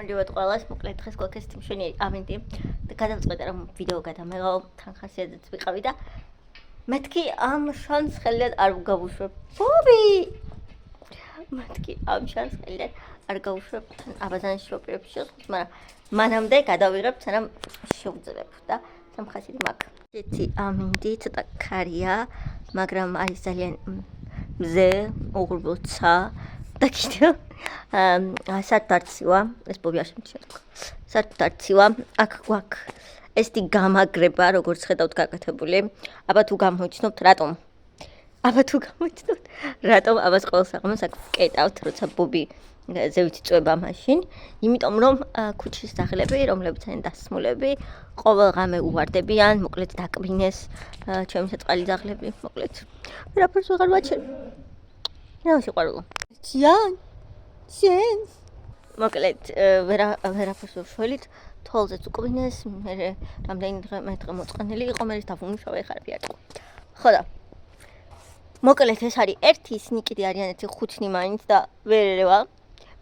მოდივად ყველას, მოკლედ დღეს გვაქვს თიმშენი ამინდი და გადავწყვეტე რომ ვიდეო გადამეღო, თან ხასიათზეც ვიყავი და მეთქი ამ შანს ხელიდან არ გავუშვებ. ბობი! მეთქი ამ შანს ხელიდან არ გავუშვებ, თან აბაზანში ვაპირებ შეხს, მაგრამ მანამდე გადავიღებ, სანამ შევძლებებ და სამხასიათი მაქვს. ესეთი ამინდი ცოტა ქარია, მაგრამ არის ძალიან მზე, უღრუბლოცა და კიდევ სარდარცივა, ეს ბობი არ შემჩნევთ. სარდარცივა, აქ გვაქვს ესეთი გამაგრება, როგორც ხედავთ გაკეთებული. აბა თუ გამოიცნობთ, რატომ? ამას ყოველ საღამოს აქ ვკეტავთ, როცა ბობი ზევით წვება მაშინ, იმიტომ რომ ქუჩის ძაღლები, რომლებიც არიან დასმულები, ყოველ ღამე უვარდებიან, მოკლედ დაკბინეს ჩემი საწყალი ძაღლები, მოკლედ. ვერაფერს ვეღარ ვაჩერებ. რა სიყვარულო. შენ მოკლედ ვერაფერს ვშველით, თვალზეც უკბინეს, მე რამდენი დღე მოწყენილი იყო, მე დავუმუშავე, ხარ ვიარტყო. ხო და მოკლედ ეს არის ერთი, ისინი კიდე არიან ერთი 5 მაინც და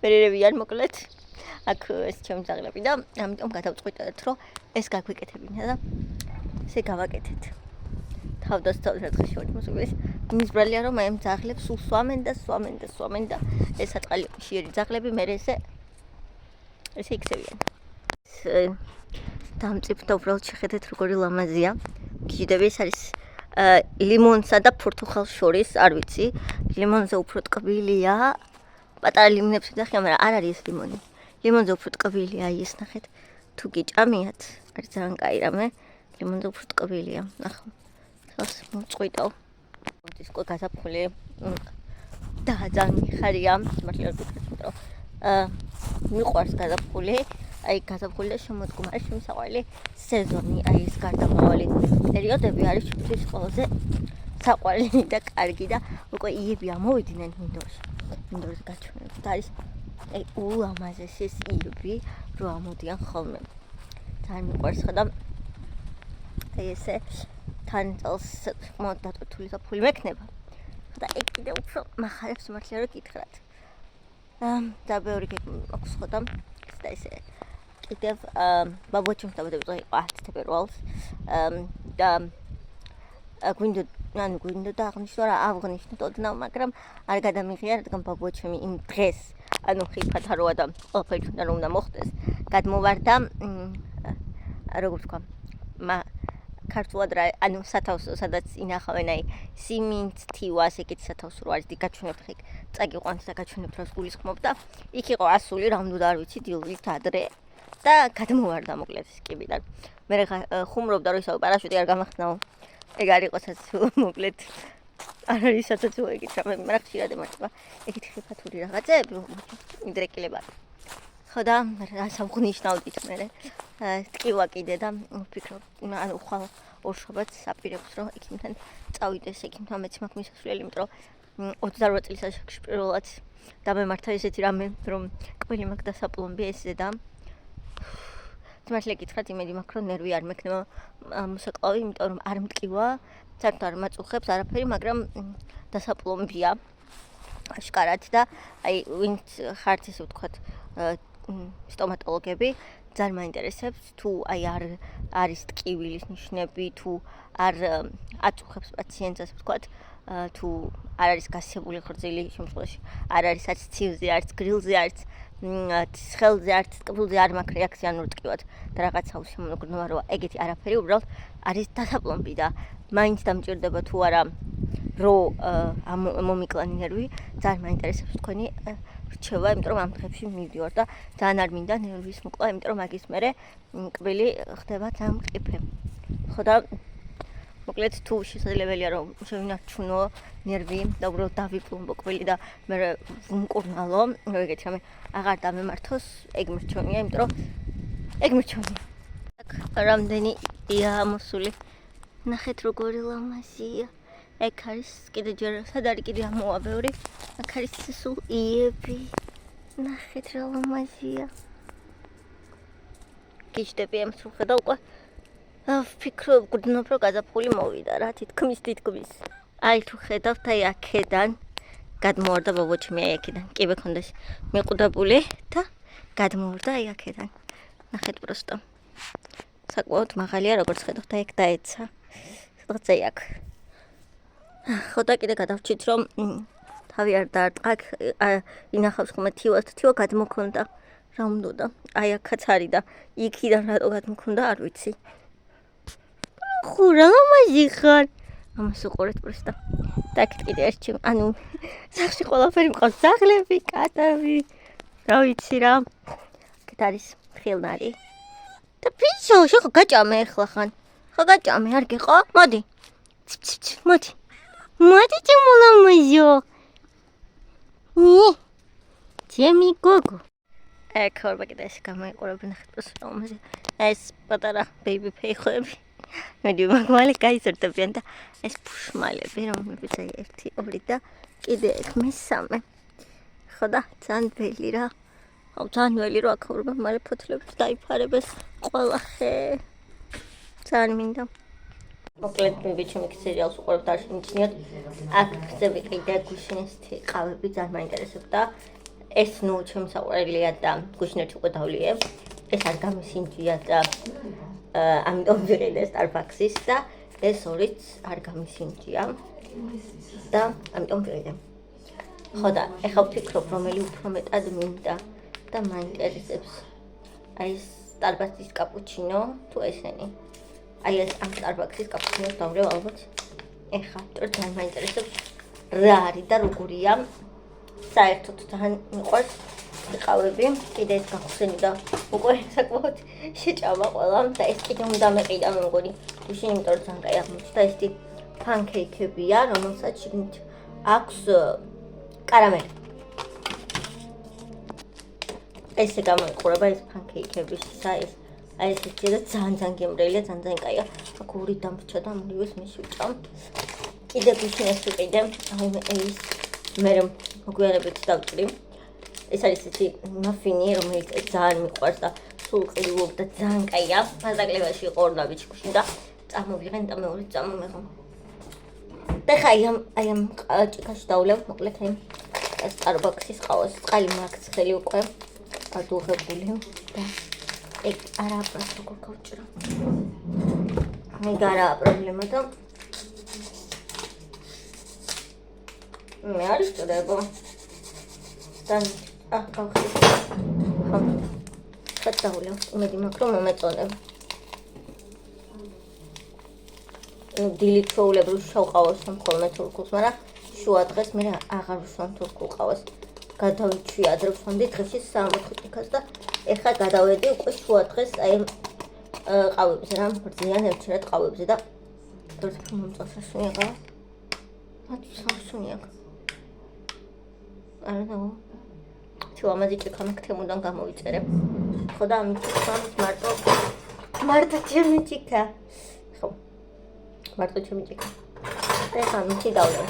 ვერერევიან მოკლედ. აქ ეს ჩემი ძაღლები და ამიტომ გადავწყვიტეთ, რომ ეს გაგვიკეთებინა და ესე გავაკეთეთ. თავდასწავლეთ რა დღეში ვარ მოსულეს. იმის ბრალია რომ აი ამ ძაღლებს სულ სვამენ და ეს საწყალი შირი ძაღლები მე ესე იქცევიან. დამწიფდა უბრალოდ შეხედეთ როგორი ლამაზია. გიჟდები ეს არის ლიმონსა და პორტუხალს შორის, არ ვიცი. ლიმონზე უფრო ტკბილია. პატარა ლიმონებს ვიძახია, მაგრამ არ არის ეს ლიმონი. ლიმონზე უფრო ტკბილია, აი ეს ნახეთ. თუ გიჭამიათ, არის ძალიან კაი რამე. ლიმონზე უფრო ტკბილია. ნახო. თავს მოწყვიტავ. ის ყო გაზაფხული და ძალიან მიხარია, მართლა ვფიქრობ, რომ მიყვარს გაზაფხული. აი გაზაფხული და შემოდგომა შემოსაყვარელი სეზონი, აი ეს გარდამავალი პერიოდები არის ჩვენთვის ყველაზე საყვარელი და კარგი და უკვე იები ამოვიდნენ მინდორზე გაჩვენებთ. არის აი ულამაზესი ეს იები, რო ამოდიან ხოლმე. ძალიან მიყვარს ხოდა აი ესე თან წელს მოდატვირთული და ფული მექნება. და ეგ კიდე უფრო მახარებს მართლა რომ გითხრათ. და ბევრი აქვს ხოდა და ესე კიდევ ბაბუჩიმ დავდებოდა იყო 10 თებერვალს და გვინდა და აღნიშნო რა აღნიშნოთ ოდნავ, მაგრამ არ გადამიღია, რადგან ბაბუჩიმი იმ დღეს ანუ ხიფათ აროა და ყველაფერი თუნდაც რომ უნდა მოხდეს, გადმოვარდა როგორც თქვა ქართულად რა ანუ სათავსო სადაც ინახავენ აი სიმინდს თივას ეგეთ სათავსო რო არის გაჩვენებთ ხე წაგიყვანთ და გაჩვენებთ რას გულისხმობ და იქ იყო ასული რამდუდა არ ვიცი დილით ადრე და გადმოვარდა მოკლედ ეს კიბიდან მე ხუმრობდა რომ ისევ პარაშუტი არ გამახსნაო ეგ არ იყოსაც მოკლედ არ არის სათავსო ეგეთ რამე მაგრამ ხშირად ემართება ეგეთ ხიფათური რაღაცები მიდრეკილება ხო და რა სამღნიშნავდით მე ტკივა კიდე და ვფიქრობ ანუ ხვალ ორშაბათს აპირებს რომ ექიმთან წავიდეს ექიმთან მეც მაქვს მისასვლელი იმიტომ რომ 28 წლის ასაკში პირველად დამემართა ესეთი რამე რომ ყველი მაქვს დასაპლომბი ესე და თმაშლე გითხრათ იმედი მაქვს რომ ნერვი არ მექნება მოსაკლავი იმიტომ რომ არ მტკივა საერთოდ არ მაწუხებს არაფერი მაგრამ დასაპლომბია აშკარად და აი ვინც ხართ ესე ვთქვათ სტომატოლოგები ძალიან მაინტერესებს თუ აი არ არის ტკივილის ნიშნები თუ არ აწუხებს პაციენტს ასე ვთქვათ თუ არ არის გასებული ხრძილი შემთხვევაში არ არის არც ცივზე არც გრილზე არც ცხელზე არც ტკბილზე არ მაქვს რეაქცია ანუ ტკივად და რაღაცა შემოგნოვა რომ ეგეთი არაფერი უბრალოდ არის დასაპლომბი და მაინც დამჭირდება თუ არა რო მომიკლანი ნერვი ძალიან მაინტერესებს თქვენი რჩევა, იმიტომ რომ ამ დღეებში მივდივარ და ძალიან არ მინდა ნერვის მოკლა, იმიტომ რომ მაგის მერე კბილი ხდება ძალიან მყიფე. ხო და მოკლედ თუ შესაძლებელია რომ შევინარჩუნო ნერვი და უბრალოდ დავიპლომბო კბილი და მე ვუმკურნალო, ეგეთი რამე აღარ დამემართოს, ეგ მრჩევნია, იმიტომ რომ ეგ მრჩევნია. აქ რამდენი ია მოსული. ნახეთ როგორი ლამაზია. ეგ არის კიდე ჯერ სად არის კიდე ამოვა ბევრი აქ არის სულ იები ნახეთ რა ლამაზია გიჟდები ამ სრულხე და უკვე ვფიქრობ გვდნობ რომ გაზაფხული მოვიდა რა თითქმის აი თუ ხედავთ აი აქედან გადმოვარდა ბაბუჩიმი აი აქედან კიბე ქონდეს მიყუდებული და გადმოვარდა აი აქედან. ნახეთ პროსტო. საკმაოდ მაღალია, როგორც ხედავთ, აი აქ დაეცა. სადღაც აი აქ. ხო და კიდე გადავჭით, რომ თავი არ დაარტყა, ინახავს ხოლმე თივას, თივა გადმოქონდა. რა უნდა? აი აქაც არის და იქიდან რატო გადმოქონდა, არ ვიცი. ხო რა ლამაზი ხარ. ამას უყურეთ პროსტო. და აქ კიდე ერთი, ანუ სახში ყველაფერი მყავს, ძაღლები, კატები. რა ვიცი რა. აქეთ არის ხილნარი. და პიჩო, შეხო გაჭამე ახლა ხან. ხო გაჭამე, არ გიყო? მოდი. მოდი. მოდი ჩემულამაზო. ჩემი გოგო. ხორბა კიდე ეს გამოიყურებენ ნახეთ პროსტო ლამაზი. ეს პატარა ბეიბი ფეიხოები. მოდი მაგმალი გაიზრდებიან და ეს ფუშმალები, რომლებიც აი 1, 2 და კიდე ეგ მესამე. ხო და ძალიან ველი რა. ხო ძალიან ველი რა ხორბა მალე ფოთლებს დაიფარებეს ყველა ხე. ძალიან მინდა. მოკლედ ბიჭი სერიალს უყურებთ არ შემიძლიათ. აქ ხსები კიდე გუშინეთი ყავები ძალიან მაინტერესებდა. ეს ნუ ჩემსაყურელია და გუშინეთი უკვე დავლიე. ეს არ გამისინჯია და ამიტომ ვიყიდე Starbucks-ის და ეს ორიც არ გამისინჯია და ამიტომ ვიყიდე. ხო და ეხლა ვფიქრობ რომელი უფრო მეტად მინდა და მაინტერესებს. აი Starbucks-ის კაპუჩინო თუ ესენი. აი ეს ამ Starbucks-ის კაპუჩინოს დავრევ ალბათ. ეხლა ძალიან მაინტერესებს რა არის და როგორია. საერთოდ ძალიან მიყვარს ყავები, კიდე ეს გახსენი და უკვე საკმაოდ შეჭამა ყველა და ეს კიდე უნდა მეყიდა მე მგონი. უშინ იმიტომ რომ ძალიან კაი აღმოჩნდა ესეთი ფანკეიქებია, რომელსაც შიგნით აქვს კარამელი. ესე გამოიყურება ეს ფანკეიქების ეს აი ეს შეიძლება ძალიან გემრიელია, ძალიან კაია. აქ ორი დამრჩა და მივეს მისუჭამ. კიდე გუშინ ეს ვიყიდე, აი ეს მე მოგვიანებით დავჭრი. ეს არის ისეთი მაფინი, რომელიც ძალიან მიყვარს და სულ ყიდულობ და ძალიან კაია. მაზაკლებაში იყო ორ ნაბიჯი გუშინ და წამოვიღენ და მეორე წამომეღო. და ხაი ამ ჭიქაში დავლევ, მოკლედ აი Starbucks-ის ყავას, წყალი მაქვს ხელი უკვე ადუღებული და ეგ არა პროსტო როგორ გავჭრო. ეგ არა პრობლემა და მე არ ვჭრებო. და გავხდით. ხო. გადავლევ, იმედი მაქვს რომ მომეწონებ. დილით ჩვეულებრივ შავყავას ხოლმე თურქულს, მაგრამ შუა დღეს მე აღარ ვსვამ თურქულ ყავას. გადავიჩვი ადრე ვსვამდი დღეში 3-4 ჭიქას და ეხლა გადავედი უკვე შუა დღეს აი ყავებზე რა ბრძიან ერთად ყავებზე და თორემ მომწონს აღა. მათ სამსუნი აქვს. არა ნუ თუ ამაზე ჭიქა მქთემოდან გამოვიწერებ. ხო და ამით მარტო ჩემი ჭიქა. ხო. მარტო ჩემი ჭიქა. ეხლა მითი დავლევ.